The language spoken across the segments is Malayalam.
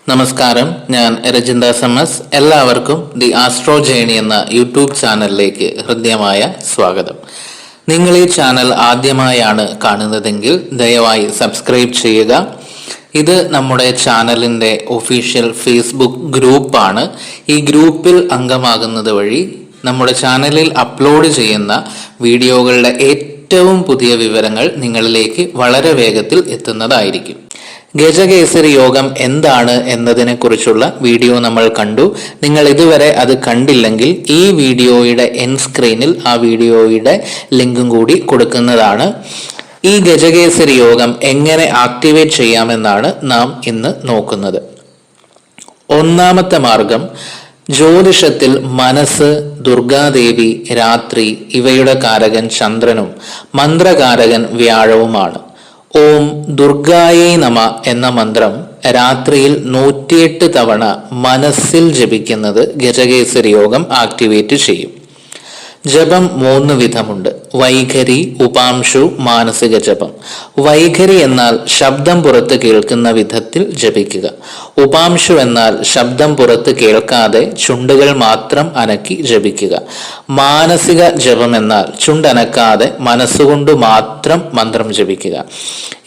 നമസ്കാരം, ഞാൻ രജിന്ദാസ് എം എസ്. എല്ലാവർക്കും ദി ആസ്ട്രോ ജേണി എന്ന യൂട്യൂബ് ചാനലിലേക്ക് ഹൃദ്യമായ സ്വാഗതം. നിങ്ങൾ ഈ ചാനൽ ആദ്യമായാണ് കാണുന്നതെങ്കിൽ ദയവായി സബ്സ്ക്രൈബ് ചെയ്യുക. ഇത് നമ്മുടെ ചാനലിൻ്റെ ഒഫീഷ്യൽ ഫേസ്ബുക്ക് ഗ്രൂപ്പാണ്. ഈ ഗ്രൂപ്പിൽ അംഗമാകുന്നത് വഴി നമ്മുടെ ചാനലിൽ അപ്ലോഡ് ചെയ്യുന്ന വീഡിയോകളുടെ ഏറ്റവും പുതിയ വിവരങ്ങൾ നിങ്ങളിലേക്ക് വളരെ വേഗത്തിൽ എത്തുന്നതായിരിക്കും. ഗജകേസരി യോഗം എന്താണ് എന്നതിനെ കുറിച്ചുള്ള വീഡിയോ നമ്മൾ കണ്ടു. നിങ്ങൾ ഇതുവരെ അത് കണ്ടില്ലെങ്കിൽ ഈ വീഡിയോയുടെ എൻഡ് സ്ക്രീനിൽ ആ വീഡിയോയുടെ ലിങ്കും കൂടി കൊടുക്കുന്നതാണ്. ഈ ഗജകേസരി യോഗം എങ്ങനെ ആക്ടിവേറ്റ് ചെയ്യാമെന്നാണ് നാം ഇന്ന് നോക്കുന്നത്. ഒന്നാമത്തെ മാർഗം, ജ്യോതിഷത്തിൽ മനസ്സ്, ദുർഗാദേവി, രാത്രി ഇവയുടെ കാരകൻ ചന്ദ്രനും മന്ത്രകാരകൻ വ്യാഴവുമാണ്. ഓം ദുർഗായേ നമ എന്ന മന്ത്രം രാത്രിയിൽ 108 തവണ മനസ്സിൽ ജപിക്കുന്നത് ഗജകേസരി യോഗം ആക്ടിവേറ്റ് ചെയ്യും. ജപം 3 വിധമുണ്ട്: വൈഖരി, ഉപാംശു, മാനസിക ജപം. വൈഖരി എന്നാൽ ശബ്ദം പുറത്ത് കേൾക്കുന്ന വിധത്തിൽ ജപിക്കുക. ഉപാംശു എന്നാൽ ശബ്ദം പുറത്ത് കേൾക്കാതെ ചുണ്ടുകൾ മാത്രം അനക്കി ജപിക്കുക. മാനസിക ജപം എന്നാൽ ചുണ്ടനക്കാതെ മനസ്സുകൊണ്ട് മാത്രം മന്ത്രം ജപിക്കുക.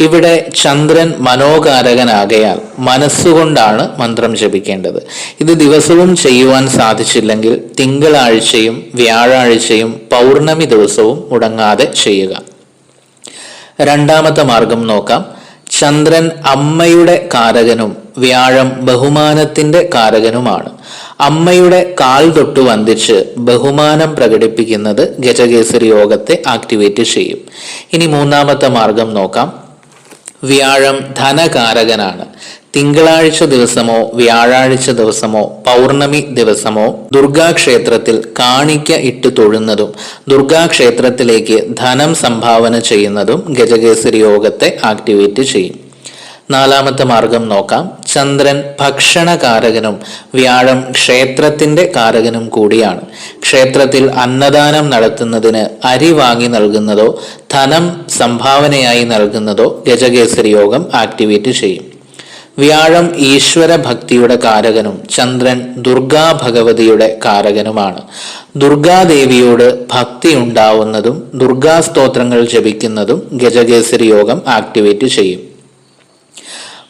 ഇവിടെ ചന്ദ്രൻ മനോകാരകനാകയാൽ മനസ്സുകൊണ്ടാണ് മന്ത്രം ജപിക്കേണ്ടത്. ഇത് ദിവസവും ചെയ്യുവാൻ സാധിച്ചില്ലെങ്കിൽ തിങ്കളാഴ്ചയും വ്യാഴാഴ്ചയും പൗർണമി ദിവസവും മുടങ്ങാതെ ചെയ്യുക. രണ്ടാമത്തെ മാർഗം നോക്കാം. ചന്ദ്രൻ അമ്മയുടെ കാരകനും വ്യാഴം ബഹുമാനത്തിന്റെ കാരകനുമാണ്. അമ്മയുടെ കാൽ തൊട്ട് വന്ദിച്ച് ബഹുമാനം പ്രകടിപ്പിക്കുന്നത് ഗജകേസരി യോഗത്തെ ആക്ടിവേറ്റ് ചെയ്യും. ഇനി മൂന്നാമത്തെ മാർഗം നോക്കാം. വ്യാഴം ധനകാരകനാണ്. തിങ്കളാഴ്ച ദിവസമോ വ്യാഴാഴ്ച ദിവസമോ പൗർണമി ദിവസമോ ദുർഗാക്ഷേത്രത്തിൽ കാണിക്ക ഇട്ട് തൊഴുന്നതും ദുർഗാക്ഷേത്രത്തിലേക്ക് ധനം സംഭാവന ചെയ്യുന്നതും ഗജകേസരി യോഗത്തെ ആക്ടിവേറ്റ് ചെയ്യും. നാലാമത്തെ മാർഗം നോക്കാം. ചന്ദ്രൻ ഭക്ഷണകാരകനും വ്യാഴം ക്ഷേത്രത്തിന്റെ കാരകനും കൂടിയാണ്. ക്ഷേത്രത്തിൽ അന്നദാനം നടത്തുന്നതിന് അരി വാങ്ങി നൽകുന്നതോ ധനം സംഭാവനയായി നൽകുന്നതോ ഗജകേസരി യോഗം ആക്ടിവേറ്റ് ചെയ്യും. വ്യാഴം ഈശ്വര ഭക്തിയുടെ കാരകനും ചന്ദ്രൻ ദുർഗാ ഭഗവതിയുടെ കാരകനുമാണ്. ദുർഗാദേവിയോട് ഭക്തി ഉണ്ടാവുന്നതും ദുർഗാസ്തോത്രങ്ങൾ ജപിക്കുന്നതും ഗജകേസരി യോഗം ആക്ടിവേറ്റ് ചെയ്യും.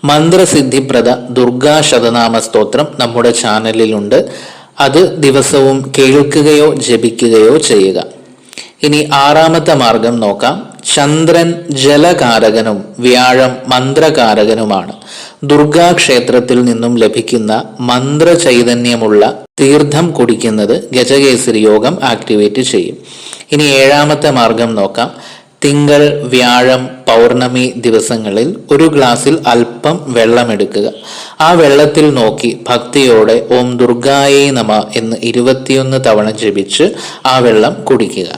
മന്ത്രസിദ്ധിപ്രദ ദുർഗാ ശതനാമ സ്തോത്രം നമ്മുടെ ചാനലിലുണ്ട്. അത് ദിവസവും കേൾക്കുകയോ ജപിക്കുകയോ ചെയ്യുക. ഇനി ആറാമത്തെ മാർഗം നോക്കാം. ചന്ദ്രൻ ജലകാരകനും വ്യാഴം മന്ത്രകാരകനുമാണ്. ദുർഗാക്ഷേത്രത്തിൽ നിന്നും ലഭിക്കുന്ന മന്ത്രചൈതന്യമുള്ള തീർത്ഥം കുടിക്കുന്നത് ഗജകേസരി യോഗം ആക്ടിവേറ്റ് ചെയ്യും. ഇനി ഏഴാമത്തെ മാർഗം നോക്കാം. തിങ്കൾ, വ്യാഴം, പൗർണമി ദിവസങ്ങളിൽ ഒരു ഗ്ലാസ്സിൽ അല്പം വെള്ളമെടുക്കുക. ആ വെള്ളത്തിൽ നോക്കി ഭക്തിയോടെ ഓം ദുർഗായേ നമ എന്ന് 21 തവണ ജപിച്ച് ആ വെള്ളം കുടിക്കുക.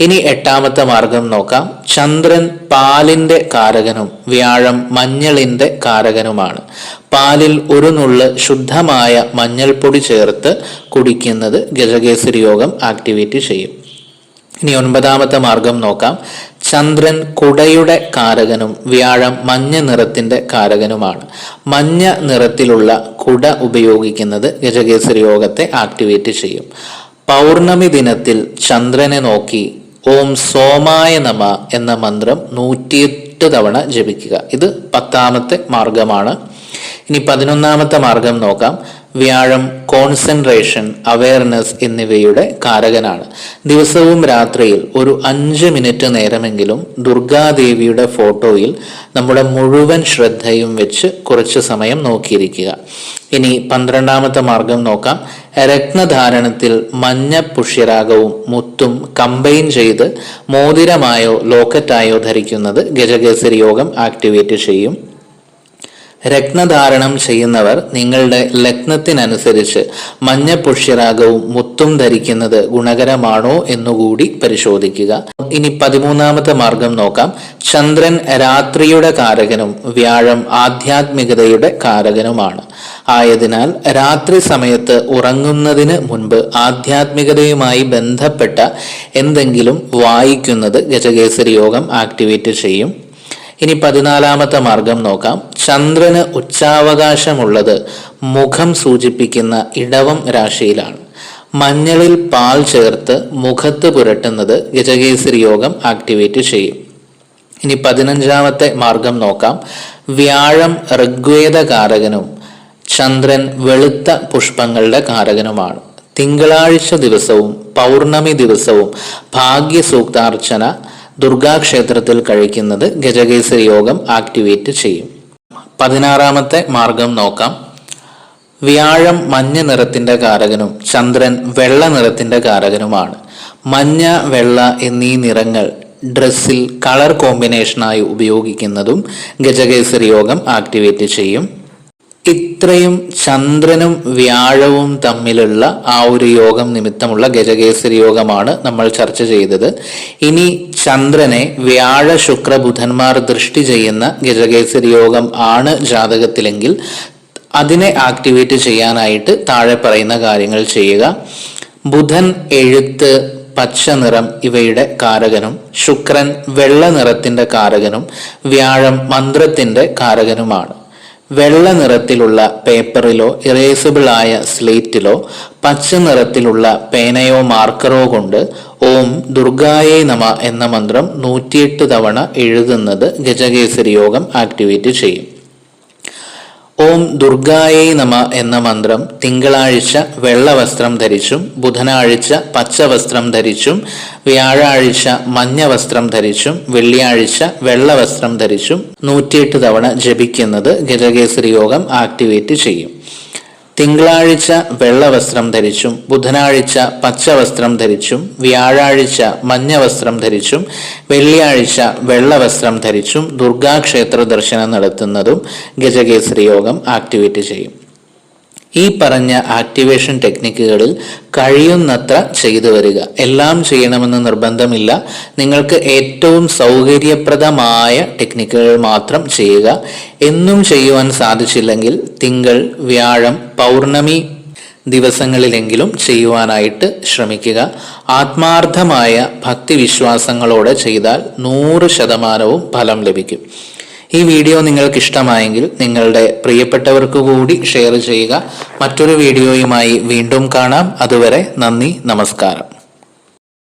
ഇനി എട്ടാമത്തെ മാർഗം നോക്കാം. ചന്ദ്രൻ പാലിന്റെ കാരകനും വ്യാഴം മഞ്ഞളിന്റെ കാരകനുമാണ്. പാലിൽ ഒരു നുള്ള് ശുദ്ധമായ മഞ്ഞൾപ്പൊടി ചേർത്ത് കുടിക്കുന്നത് ഗജകേസരി യോഗം ആക്ടിവേറ്റ് ചെയ്യും. ഇനി ഒൻപതാമത്തെ മാർഗം നോക്കാം. ചന്ദ്രൻ കുടയുടെ കാരകനും വ്യാഴം മഞ്ഞ നിറത്തിന്റെ കാരകനുമാണ്. മഞ്ഞ നിറത്തിലുള്ള കുട ഉപയോഗിക്കുന്നത് ഗജകേസരി യോഗത്തെ ആക്ടിവേറ്റ് ചെയ്യും. പൗർണമി ദിനത്തിൽ ചന്ദ്രനെ നോക്കി ഓം സോമായ നമ എന്ന മന്ത്രം 108 തവണ ജപിക്കുക. ഇത് 10ാമത്തെ മാർഗമാണ്. ഇനി 11ാമത്തെ മാർഗം നോക്കാം. വ്യാഴം കോൺസെൻട്രേഷൻ, അവയർനെസ് എന്നിവയുടെ കാരകനാണ്. ദിവസവും രാത്രിയിൽ ഒരു 5 മിനിറ്റ് നേരമെങ്കിലും ദുർഗാദേവിയുടെ ഫോട്ടോയിൽ നമ്മുടെ മുഴുവൻ ശ്രദ്ധയും വെച്ച് കുറച്ച് സമയം നോക്കിയിരിക്കുക. ഇനി 12ാമത്തെ മാർഗം നോക്കാം. രത്നധാരണത്തിൽ മഞ്ഞ പുഷ്യരാഗവും മുത്തും കമ്പൈൻ ചെയ്ത് മോതിരമായോ ലോക്കറ്റായോ ധരിക്കുന്നത് ഗജകേസരി യോഗം ആക്ടിവേറ്റ് ചെയ്യും. രത്നധാരണം ചെയ്യുന്നവർ നിങ്ങളുടെ ലഗ്നത്തിനനുസരിച്ച് മഞ്ഞ പുഷ്യരാഗവും മുത്തും ധരിക്കുന്നത് ഗുണകരമാണോ എന്നുകൂടി പരിശോധിക്കുക. ഇനി 13ാമത്തെ മാർഗം നോക്കാം. ചന്ദ്രൻ രാത്രിയുടെ കാരകനും വ്യാഴം ആധ്യാത്മികതയുടെ കാരകനുമാണ്. ആയതിനാൽ രാത്രി സമയത്ത് ഉറങ്ങുന്നതിന് മുൻപ് ആധ്യാത്മികതയുമായി ബന്ധപ്പെട്ട എന്തെങ്കിലും വായിക്കുന്നത് ഗജകേസരി യോഗം ആക്ടിവേറ്റ് ചെയ്യും. ഇനി 14ാമത്തെ മാർഗം നോക്കാം. ചന്ദ്രന് ഉച്ചാവകാശമുള്ളത് മുഖം സൂചിപ്പിക്കുന്ന ഇടവം രാശിയിലാണ്. മഞ്ഞളിൽ പാൽ ചേർത്ത് മുഖത്ത് പുരട്ടുന്നത് ഗജകേസരി യോഗം ആക്ടിവേറ്റ് ചെയ്യും. ഇനി 15ാമത്തെ മാർഗം നോക്കാം. വ്യാഴം ഋഗ്വേദ കാരകനും ചന്ദ്രൻ വെളുത്ത പുഷ്പങ്ങളുടെ കാരകനുമാണ്. തിങ്കളാഴ്ച ദിവസവും പൗർണമി ദിവസവും ഭാഗ്യസൂക്താർച്ചന ദുർഗാക്ഷേത്രത്തിൽ കഴിക്കുന്നത് ഗജകേസരി യോഗം ആക്ടിവേറ്റ് ചെയ്യും. 16ാമത്തെ മാർഗം നോക്കാം. വ്യാഴം മഞ്ഞ നിറത്തിന്റെ കാരകനും ചന്ദ്രൻ വെള്ള നിറത്തിന്റെ കാരകനുമാണ്. മഞ്ഞ, വെള്ള എന്നീ നിറങ്ങൾ ഡ്രസ്സിൽ കളർ കോമ്പിനേഷനായി ഉപയോഗിക്കുന്നതും ഗജകേസരി യോഗം ആക്ടിവേറ്റ് ചെയ്യും. ഇത്രയും ചന്ദ്രനും വ്യാഴവും തമ്മിലുള്ള ആ ഒരു യോഗം നിമിത്തമുള്ള ഗജകേസരി യോഗമാണ് നമ്മൾ ചർച്ച ചെയ്തത്. ഇനി ചന്ദ്രനെ വ്യാഴ ശുക്ര ബുധന്മാർ ദൃഷ്ടി ചെയ്യുന്ന ഗജകേസരി യോഗം ആണ് ജാതകത്തിലെങ്കിൽ അതിനെ ആക്ടിവേറ്റ് ചെയ്യാനായിട്ട് താഴെ പറയുന്ന കാര്യങ്ങൾ ചെയ്യുക. ബുധൻ എഴുത്ത്, പച്ച നിറം ഇവയുടെ കാരകനും ശുക്രൻ വെള്ള നിറത്തിന്റെ കാരകനും വ്യാഴം മന്ത്രത്തിന്റെ കാരകനുമാണ്. വെള്ള നിറത്തിലുള്ള പേപ്പറിലോ ഇറേസബിൾ ആയ സ്ലേറ്റിലോ പച്ച നിറത്തിലുള്ള പേനയോ മാർക്കറോ കൊണ്ട് ഓം ദുർഗായേ നമ എന്ന മന്ത്രം 108 തവണ എഴുതുന്നത് ഗജകേസരി യോഗം ആക്ടിവേറ്റ് ചെയ്യും. ഓം ദുർഗായേ നമ എന്ന മന്ത്രം തിങ്കളാഴ്ച വെള്ള വസ്ത്രം ധരിച്ചും ബുധനാഴ്ച പച്ച വസ്ത്രം ധരിച്ചും വ്യാഴാഴ്ച മഞ്ഞ വസ്ത്രം ധരിച്ചും വെള്ളിയാഴ്ച വെള്ള വസ്ത്രം ധരിച്ചും 108 തവണ ജപിക്കുന്നത് ഗജകേസരി യോഗം ആക്ടിവേറ്റ് ചെയ്യും. തിങ്കളാഴ്ച വെള്ള വസ്ത്രം ധരിച്ചും ബുധനാഴ്ച പച്ച വസ്ത്രം ധരിച്ചും വ്യാഴാഴ്ച മഞ്ഞ വസ്ത്രം ധരിച്ചും വെള്ളിയാഴ്ച വെള്ള വസ്ത്രം ധരിച്ചും ദുർഗാക്ഷേത്ര ദർശനം നടത്തുന്നതും ഗജകേസരി യോഗം ആക്ടിവേറ്റ് ചെയ്യും. ഈ പറഞ്ഞ ആക്ടിവേഷൻ ടെക്നിക്കുകളിൽ കഴിയുന്നത്ര ചെയ്തു വരിക. എല്ലാം ചെയ്യണമെന്ന് നിർബന്ധമില്ല. നിങ്ങൾക്ക് ഏറ്റവും സൗകര്യപ്രദമായ ടെക്നിക്കുകൾ മാത്രം ചെയ്യുക. എന്നും ചെയ്യുവാൻ സാധിച്ചില്ലെങ്കിൽ തിങ്കൾ, വ്യാഴം, പൗർണമി ദിവസങ്ങളിലെങ്കിലും ചെയ്യുവാനായിട്ട് ശ്രമിക്കുക. ആത്മാർത്ഥമായ ഭക്തിവിശ്വാസങ്ങളോടെ ചെയ്താൽ 100% ഫലം ലഭിക്കും. ഈ വീഡിയോ നിങ്ങൾക്ക് ഇഷ്ടമായെങ്കിൽ നിങ്ങളുടെ പ്രിയപ്പെട്ടവർക്ക് കൂടി ഷെയർ ചെയ്യുക. മറ്റൊരു വീഡിയോയുമായി വീണ്ടും കാണാം. അതുവരെ നന്ദി, നമസ്കാരം.